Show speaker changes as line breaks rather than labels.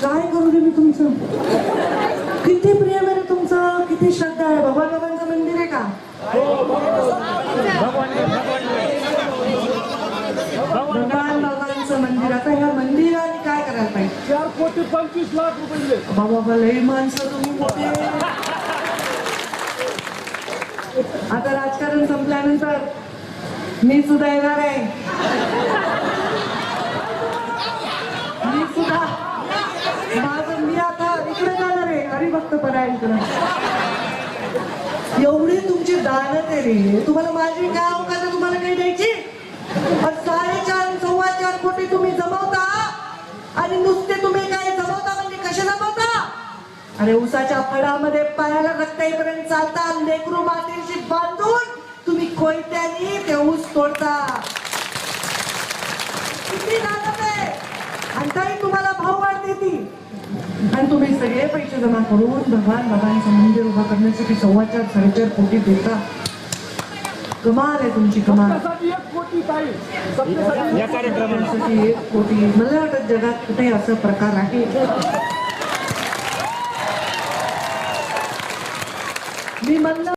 काय करू दे मी तुमचं? किती प्रेम आहे तुमचं, किती श्रद्धा आहे. भगवान बाबांचं मंदिर आहे का? भगवान बाबांचं मंदिर. आता ह्या मंदिराने काय करायला पाहिजे?
4,25,00,000 रुपये दिले.
बाबा लई माणसं तुम्ही मोठे. आता राजकारण संपल्यानंतर मी सुद्धा येणार आहे. मी सुद्धा मी आता इकडे जाणार आहे हरिभक्त परायणकडे. एवढी तुमची दानत आहे रे. तुम्हाला माझी काय अवकाश आहे तुम्हाला काही द्यायची? 4.5 कोटी तुम्ही जमवता आणि नुसते तुम्ही काय जमवता म्हणजे कसे जमवता? अरे उसाच्या फळामध्ये पायाला रक्त येईपर्यंत चालता. लेकरू मातीशी बांधून तुम्ही कोयत्यानी ते ऊस तोडता. किती दानत आहे. आणि तरी तुम्हाला भाव वाढते ती. आणि तुम्ही सगळे पैसे जमा करून भगवान बाबांचं मंदिर उभा करण्यासाठी 4.25 कोटी देता. कमाल आहे तुमची, कमाल.
1 कोटी ताई.
या कार्यक्रमासाठी 1 कोटी. मला वाटत जगात कुठे असं प्रकार आहे. मी म्हणलं